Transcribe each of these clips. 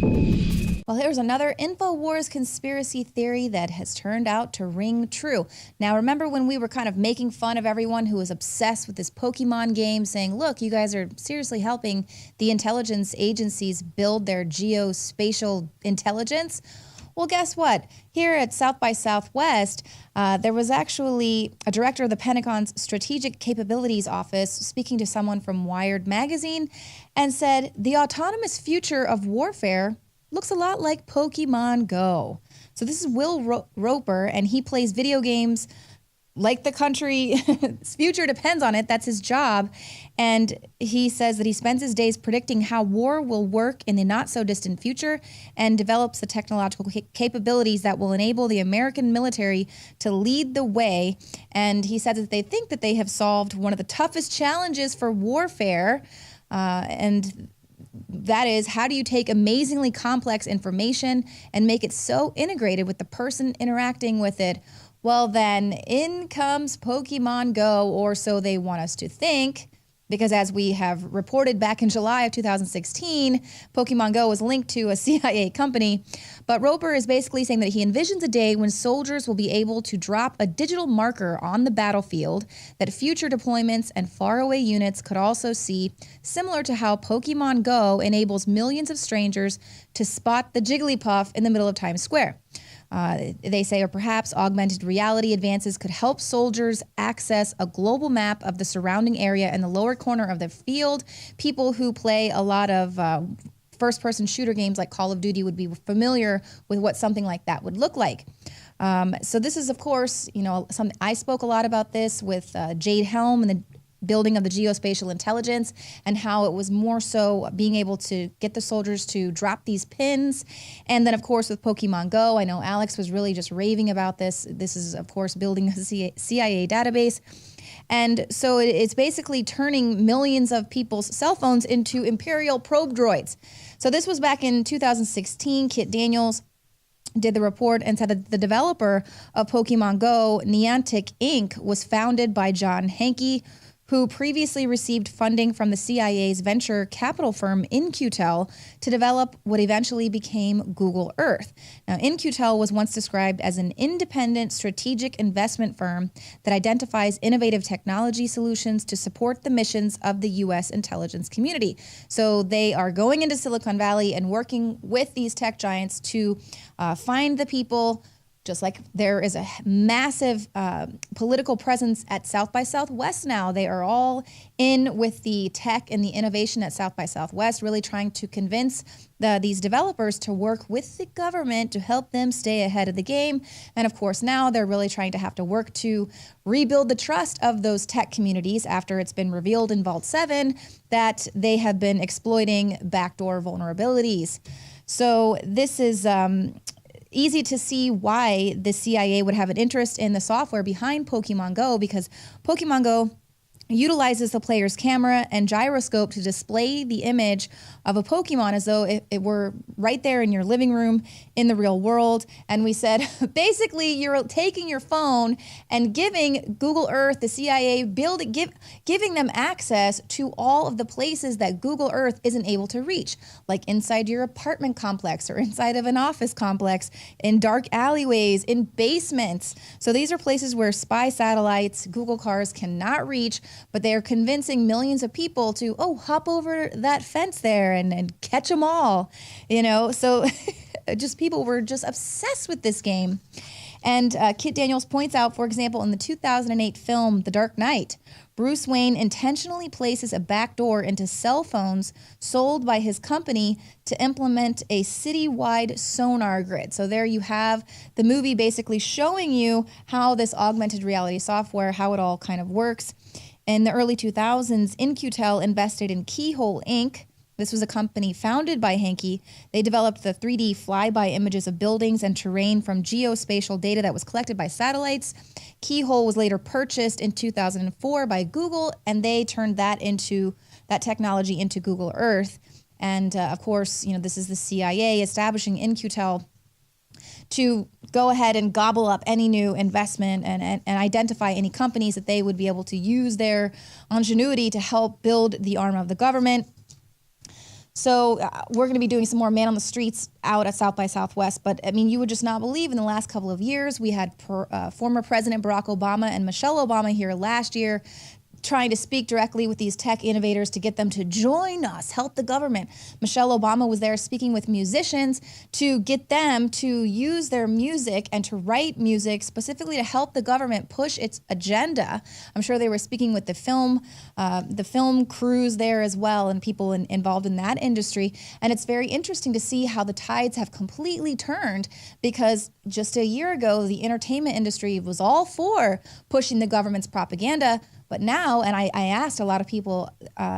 Well, here's another InfoWars conspiracy theory that has turned out to ring true. Now, remember when we were kind of making fun of everyone who was obsessed with this Pokemon game, saying, look, you guys are seriously helping the intelligence agencies build their geospatial intelligence? Well, guess what? Here at South by Southwest, there was actually a director of the Pentagon's Strategic Capabilities Office speaking to someone from Wired magazine and said, the autonomous future of warfare looks a lot like Pokemon Go. So this is Will Roper, and he plays video games like the country's future depends on it. That's his job. And he says that he spends his days predicting how war will work in the not so distant future and develops the technological capabilities that will enable the American military to lead the way. And he says that they think that they have solved one of the toughest challenges for warfare. And that is, how do you take amazingly complex information and make it so integrated with the person interacting with it? Well, then in comes Pokemon Go, or so they want us to think, because as we have reported back in July of 2016, Pokemon Go was linked to a CIA company. But Roper is basically saying that he envisions a day when soldiers will be able to drop a digital marker on the battlefield that future deployments and faraway units could also see, similar to how Pokemon Go enables millions of strangers to spot the Jigglypuff in the middle of Times Square. They say, or perhaps augmented reality advances could help soldiers access a global map of the surrounding area in the lower corner of the field. People who play a lot of first-person shooter games like Call of Duty would be familiar with what something like that would look like. So this is, of course, something I spoke a lot about this with Jade Helm and the building of the geospatial intelligence, and how it was more so being able to get the soldiers to drop these pins. And then, of course, with Pokemon Go, I know Alex was really just raving about this. This is, of course, building a CIA database. And so it's basically turning millions of people's cell phones into Imperial probe droids. So this was back in 2016. Kit Daniels did the report and said that the developer of Pokemon Go, Niantic Inc., was founded by John Hanke, who previously received funding from the CIA's venture capital firm In-Q-Tel to develop what eventually became Google Earth. Now, In-Q-Tel was once described as an independent strategic investment firm that identifies innovative technology solutions to support the missions of the U.S. intelligence community. So they are going into Silicon Valley and working with these tech giants to find the people. Just like there is a massive political presence at South by Southwest now. They are all in with the tech and the innovation at South by Southwest, really trying to convince these developers to work with the government to help them stay ahead of the game. And of course, now they're really trying to have to work to rebuild the trust of those tech communities after it's been revealed in Vault 7 that they have been exploiting backdoor vulnerabilities. So this is easy to see why the CIA would have an interest in the software behind Pokemon Go, because Pokemon Go utilizes the player's camera and gyroscope to display the image of a Pokemon as though it were right there in your living room in the real world. And we said, basically, you're taking your phone and giving Google Earth, the CIA, giving them access to all of the places that Google Earth isn't able to reach, like inside your apartment complex or inside of an office complex, in dark alleyways, in basements. So these are places where spy satellites, Google cars cannot reach, but they are convincing millions of people to, hop over that fence there and catch them all, So just people were just obsessed with this game. And Kit Daniels points out, for example, in the 2008 film The Dark Knight, Bruce Wayne intentionally places a backdoor into cell phones sold by his company to implement a citywide sonar grid. So there you have the movie basically showing you how this augmented reality software, how it all kind of works. In the early 2000s, In-Q-Tel invested in Keyhole Inc. This was a company founded by Hanke. They developed the 3D flyby images of buildings and terrain from geospatial data that was collected by satellites. Keyhole was later purchased in 2004 by Google, and they turned that technology into Google Earth. And of course, this is the CIA establishing In-Q-Tel to go ahead and gobble up any new investment and identify any companies that they would be able to use their ingenuity to help build the arm of the government. So we're going to be doing some more Man on the Streets out at South by Southwest. But I mean, you would just not believe in the last couple of years, we had former President Barack Obama and Michelle Obama here last year trying to speak directly with these tech innovators to get them to join us, help the government. Michelle Obama was there speaking with musicians to get them to use their music and to write music specifically to help the government push its agenda. I'm sure they were speaking with the film crews there as well and people involved in that industry. And it's very interesting to see how the tides have completely turned because just a year ago, the entertainment industry was all for pushing the government's propaganda. But now, and I asked a lot of people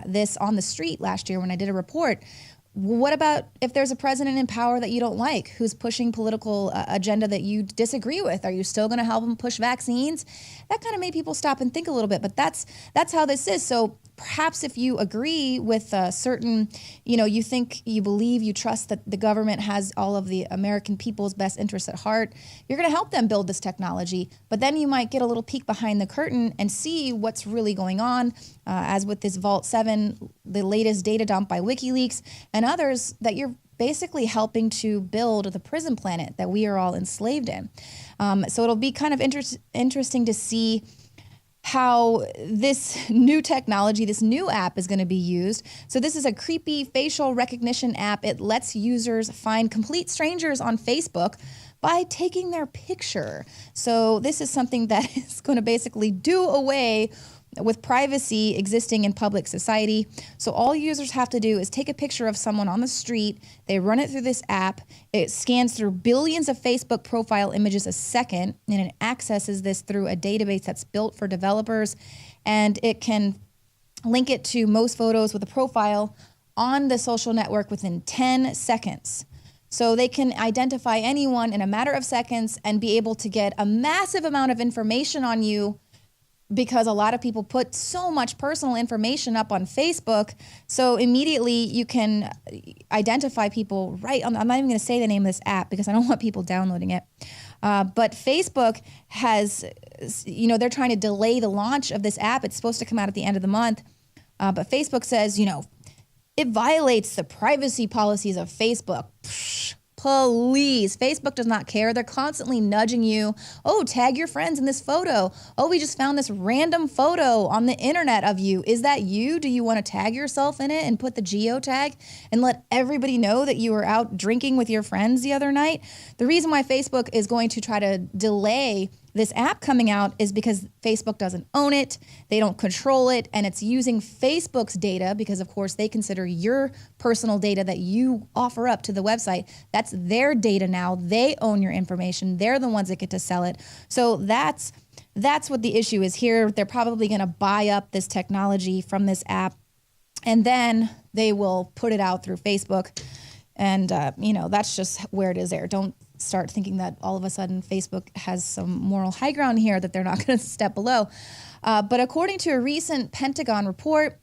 this on the street last year when I did a report, what about if there's a president in power that you don't like, who's pushing political agenda that you disagree with? Are you still going to help him push vaccines? That kind of made people stop and think a little bit, but that's how this is. So perhaps if you agree with certain, you think, you believe, you trust that the government has all of the American people's best interests at heart, you're going to help them build this technology. But then you might get a little peek behind the curtain and see what's really going on, as with this Vault 7, the latest data dump by WikiLeaks, and others, that you're basically helping to build the prison planet that we are all enslaved in. So it'll be kind of interesting to see how this new technology, this new app is going to be used. So this is a creepy facial recognition app. It lets users find complete strangers on Facebook by taking their picture. So this is something that is going to basically do away with privacy existing in public society. So all users have to do is take a picture of someone on the street, they run it through this app, it scans through billions of Facebook profile images a second, and it accesses this through a database that's built for developers, and it can link it to most photos with a profile on the social network within 10 seconds. So they can identify anyone in a matter of seconds and be able to get a massive amount of information on you, because a lot of people put so much personal information up on Facebook. So immediately you can identify people right on. I'm not even going to say the name of this app because I don't want people downloading it. But Facebook has, they're trying to delay the launch of this app. It's supposed to come out at the end of the month. But Facebook says, it violates the privacy policies of Facebook. Please. Facebook does not care. They're constantly nudging you. Oh, tag your friends in this photo. Oh, we just found this random photo on the internet of you. Is that you? Do you want to tag yourself in it and put the geo tag and let everybody know that you were out drinking with your friends the other night? The reason why Facebook is going to try to delay this app coming out is because Facebook doesn't own it, they don't control it, and it's using Facebook's data because, of course, they consider your personal data that you offer up to the website. That's their data now. They own your information. They're the ones that get to sell it. So that's what the issue is here. They're probably going to buy up this technology from this app, and then they will put it out through Facebook. And, that's just where it is there. Don't start thinking that all of a sudden Facebook has some moral high ground here that they're not going to step below. But according to a recent Pentagon report,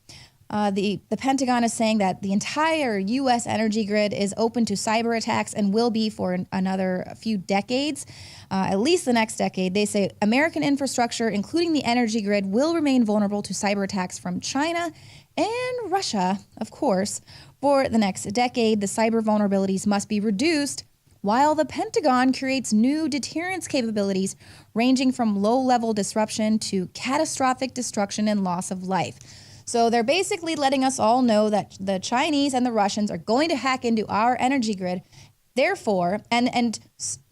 the Pentagon is saying that the entire U.S. energy grid is open to cyber attacks and will be for another few decades, at least the next decade. They say American infrastructure, including the energy grid, will remain vulnerable to cyber attacks from China and Russia, of course. For the next decade, the cyber vulnerabilities must be reduced, while the Pentagon creates new deterrence capabilities ranging from low-level disruption to catastrophic destruction and loss of life. So they're basically letting us all know that the Chinese and the Russians are going to hack into our energy grid, therefore, and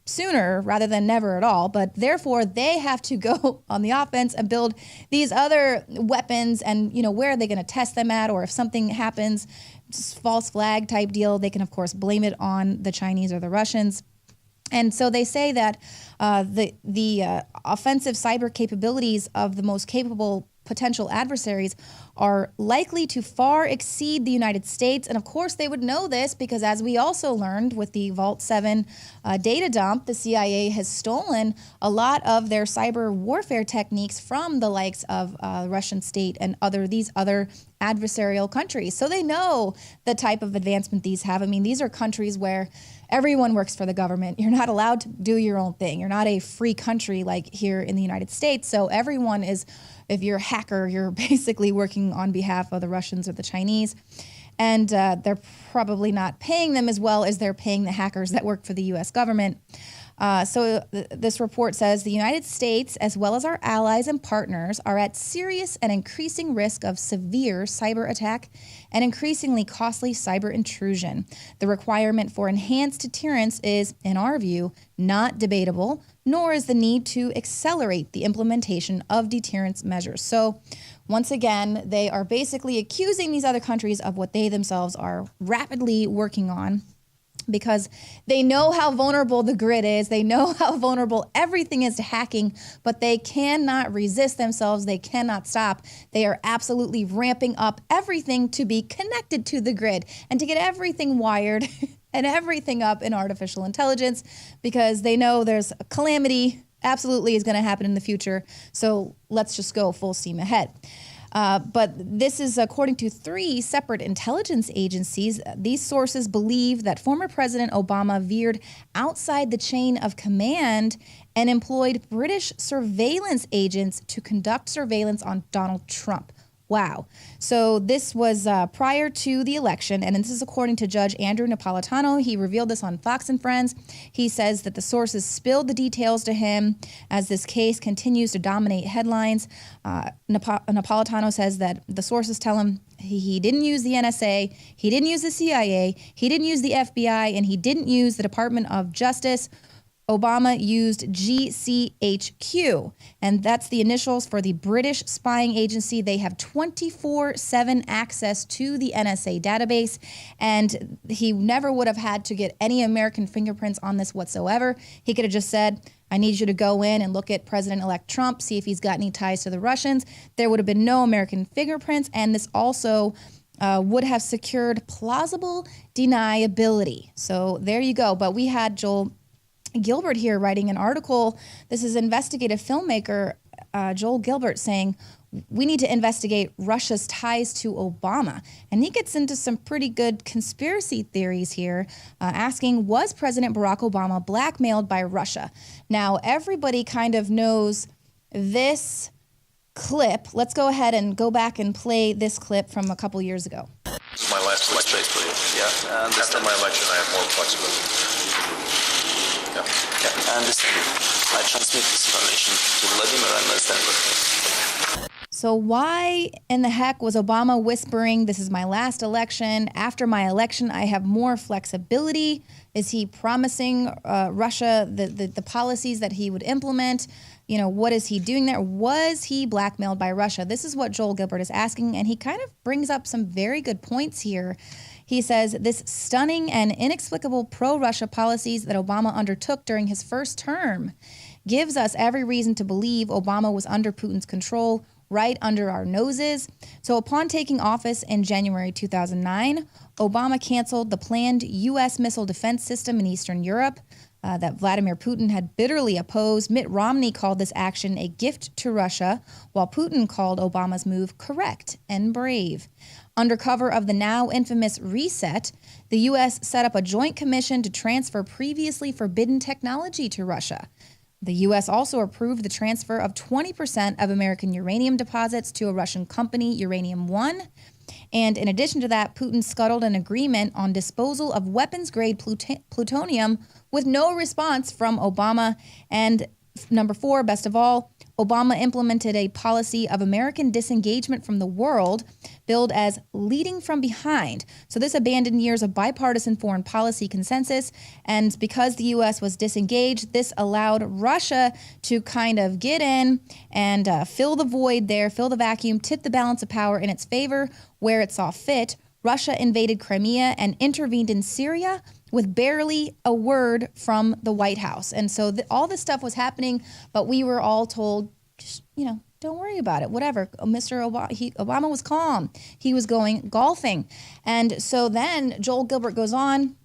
sooner rather than never at all, but therefore they have to go on the offense and build these other weapons, and where are they going to test them at, or if something happens, false flag type deal, they can of course blame it on the Chinese or the Russians. And so they say that the offensive cyber capabilities of the most capable potential adversaries are likely to far exceed the United States. And of course, they would know this because, as we also learned with the Vault 7 data dump, the CIA has stolen a lot of their cyber warfare techniques from the likes of Russian state and these other adversarial countries. So they know the type of advancement these have. I mean, these are countries where everyone works for the government. You're not allowed to do your own thing. You're not a free country like here in the United States. So everyone is, if you're a hacker, you're basically working on behalf of the Russians or the Chinese. And they're probably not paying them as well as they're paying the hackers that work for the U.S. government. This report says the United States, as well as our allies and partners, are at serious and increasing risk of severe cyber attack and increasingly costly cyber intrusion. The requirement for enhanced deterrence is, in our view, not debatable, nor is the need to accelerate the implementation of deterrence measures. So, once again, they are basically accusing these other countries of what they themselves are rapidly working on, because they know how vulnerable the grid is. They know how vulnerable everything is to hacking, but they cannot resist themselves. They cannot stop. They are absolutely ramping up everything to be connected to the grid and to get everything wired and everything up in artificial intelligence, because they know there's a calamity absolutely is going to happen in the future. So let's just go full steam ahead. But this is according to 3 separate intelligence agencies. These sources believe that former President Obama veered outside the chain of command and employed British surveillance agents to conduct surveillance on Donald Trump. Wow. So this was prior to the election, and this is according to Judge Andrew Napolitano. He revealed this on Fox and Friends. He says that the sources spilled the details to him as this case continues to dominate headlines. Napolitano says that the sources tell him he didn't use the NSA, he didn't use the CIA, he didn't use the FBI, and he didn't use the Department of Justice. Obama used GCHQ, and that's the initials for the British spying agency. They have 24/7 access to the NSA database, and he never would have had to get any American fingerprints on this whatsoever. He could have just said, I need you to go in and look at President-elect Trump, see if he's got any ties to the Russians. There would have been no American fingerprints, and this also would have secured plausible deniability. So there you go. But we had Joel Gilbert here writing an article. This is investigative filmmaker Joel Gilbert saying, we need to investigate Russia's ties to Obama. And he gets into some pretty good conspiracy theories here, asking, was President Barack Obama blackmailed by Russia? Now, everybody kind of knows this clip. Let's go ahead and go back and play this clip from a couple years ago. This is my last election. Yeah. After my election, I have more flexibility. Yeah, I understand. I transmit this information to Vladimir and understand what. So why in the heck was Obama whispering, this is my last election, after my election I have more flexibility? Is he promising Russia the policies that he would implement? You know, what is he doing there? Was he blackmailed by Russia? This is what Joel Gilbert is asking, and he kind of brings up some very good points here. He says, this stunning and inexplicable pro-Russia policies that Obama undertook during his first term gives us every reason to believe Obama was under Putin's control right under our noses. So upon taking office in January 2009, Obama canceled the planned U.S. missile defense system in Eastern Europe that Vladimir Putin had bitterly opposed. Mitt Romney called this action a gift to Russia, while Putin called Obama's move correct and brave. Under cover of the now infamous reset, the U.S. set up a joint commission to transfer previously forbidden technology to Russia. The U.S. also approved the transfer of 20% of American uranium deposits to a Russian company, Uranium One. And in addition to that, Putin scuttled an agreement on disposal of weapons-grade plutonium with no response from Obama. And number 4, best of all, Obama implemented a policy of American disengagement from the world, billed as leading from behind. So this abandoned years of bipartisan foreign policy consensus. And because the U.S. was disengaged, this allowed Russia to kind of get in and fill the void there, fill the vacuum, tip the balance of power in its favor where it saw fit. Russia invaded Crimea and intervened in Syria with barely a word from the White House. And so all this stuff was happening, but we were all told, just, don't worry about it, whatever. Mr. Obama was calm. He was going golfing. And so then Joel Gilbert goes on,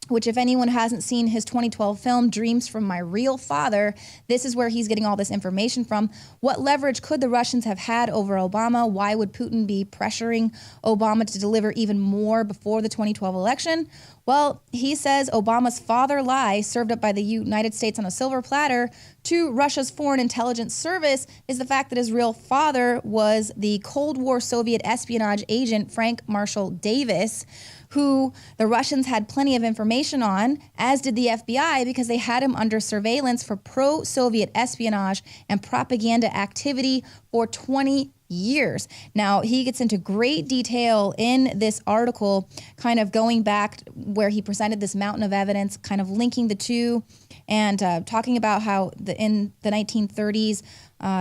which if anyone hasn't seen his 2012 film, Dreams from My Real Father, this is where he's getting all this information from. What leverage could the Russians have had over Obama? Why would Putin be pressuring Obama to deliver even more before the 2012 election? Well, he says Obama's father lie, served up by the United States on a silver platter to Russia's Foreign Intelligence Service, is the fact that his real father was the Cold War Soviet espionage agent Frank Marshall Davis, who the Russians had plenty of information on, as did the FBI, because they had him under surveillance for pro-Soviet espionage and propaganda activity for 20 years. Now, he gets into great detail in this article, kind of going back where he presented this mountain of evidence, kind of linking the two, and talking about how in the 1930s,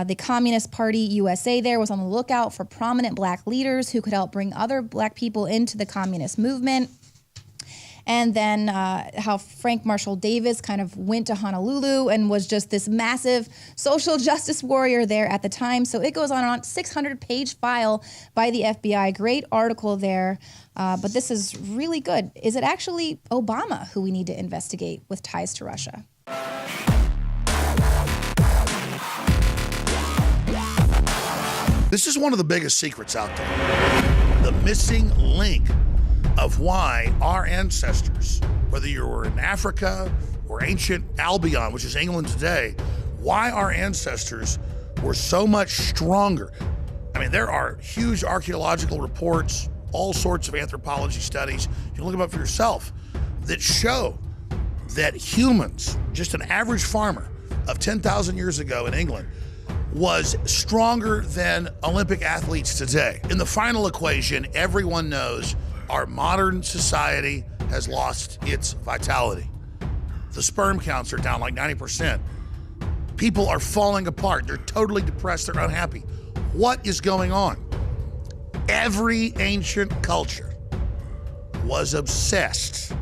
the Communist Party USA there was on the lookout for prominent black leaders who could help bring other black people into the communist movement. And then how Frank Marshall Davis kind of went to Honolulu and was just this massive social justice warrior there at the time. So it goes on 600-page file by the FBI. Great article there. But this is really good. Is it actually Obama who we need to investigate with ties to Russia? This is one of the biggest secrets out there. The missing link of why our ancestors, whether you were in Africa or ancient Albion, which is England today, why our ancestors were so much stronger. I mean, there are huge archaeological reports, all sorts of anthropology studies, you can look them up for yourself, that show that humans, just an average farmer of 10,000 years ago in England, was stronger than Olympic athletes today. In the final equation, everyone knows our modern society has lost its vitality. The sperm counts are down like 90%. People are falling apart. They're totally depressed. They're unhappy. What is going on? Every ancient culture was obsessed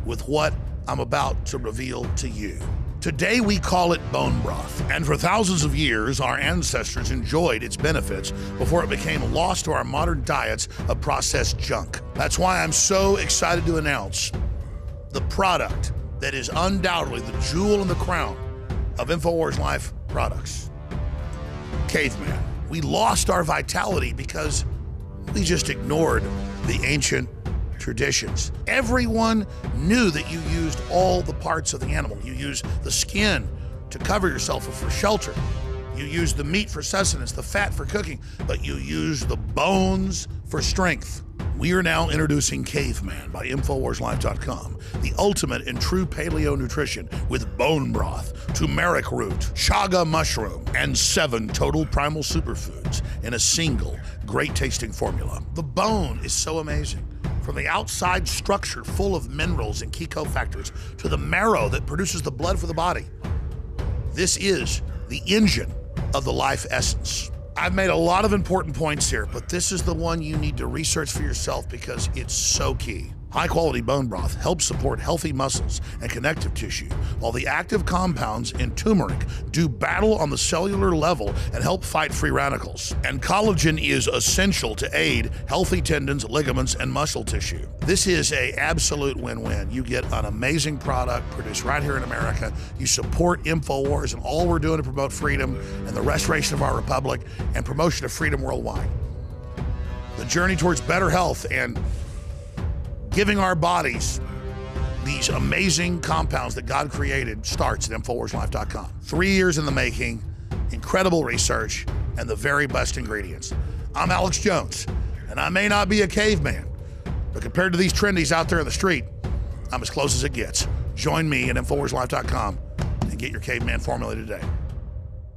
with what I'm about to reveal to you. Today we call it bone broth, and for thousands of years our ancestors enjoyed its benefits before it became lost to our modern diets of processed junk. That's why I'm so excited to announce the product that is undoubtedly the jewel in the crown of InfoWars Life products. Caveman. We lost our vitality because we just ignored the ancient traditions. Everyone knew that you used all the parts of the animal. You used the skin to cover yourself or for shelter. You used the meat for sustenance, the fat for cooking, but you used the bones for strength. We are now introducing Caveman by InfoWarsLife.com, the ultimate in true paleo nutrition with bone broth, turmeric root, chaga mushroom, and 7 total primal superfoods in a single great tasting formula. The bone is so amazing. From the outside structure full of minerals and key cofactors to the marrow that produces the blood for the body. This is the engine of the life essence. I've made a lot of important points here, but this is the one you need to research for yourself because it's so key. High-quality bone broth helps support healthy muscles and connective tissue, while the active compounds in turmeric do battle on the cellular level and help fight free radicals. And collagen is essential to aid healthy tendons, ligaments, and muscle tissue. This is an absolute win-win. You get an amazing product produced right here in America. You support InfoWars and all we're doing to promote freedom and the restoration of our republic and promotion of freedom worldwide. The journey towards better health and giving our bodies these amazing compounds that God created starts at InfoWarsLife.com. 3 years in the making, incredible research, and the very best ingredients. I'm Alex Jones, and I may not be a caveman, but compared to these trendies out there in the street, I'm as close as it gets. Join me at InfoWarsLife.com and get your caveman formula today.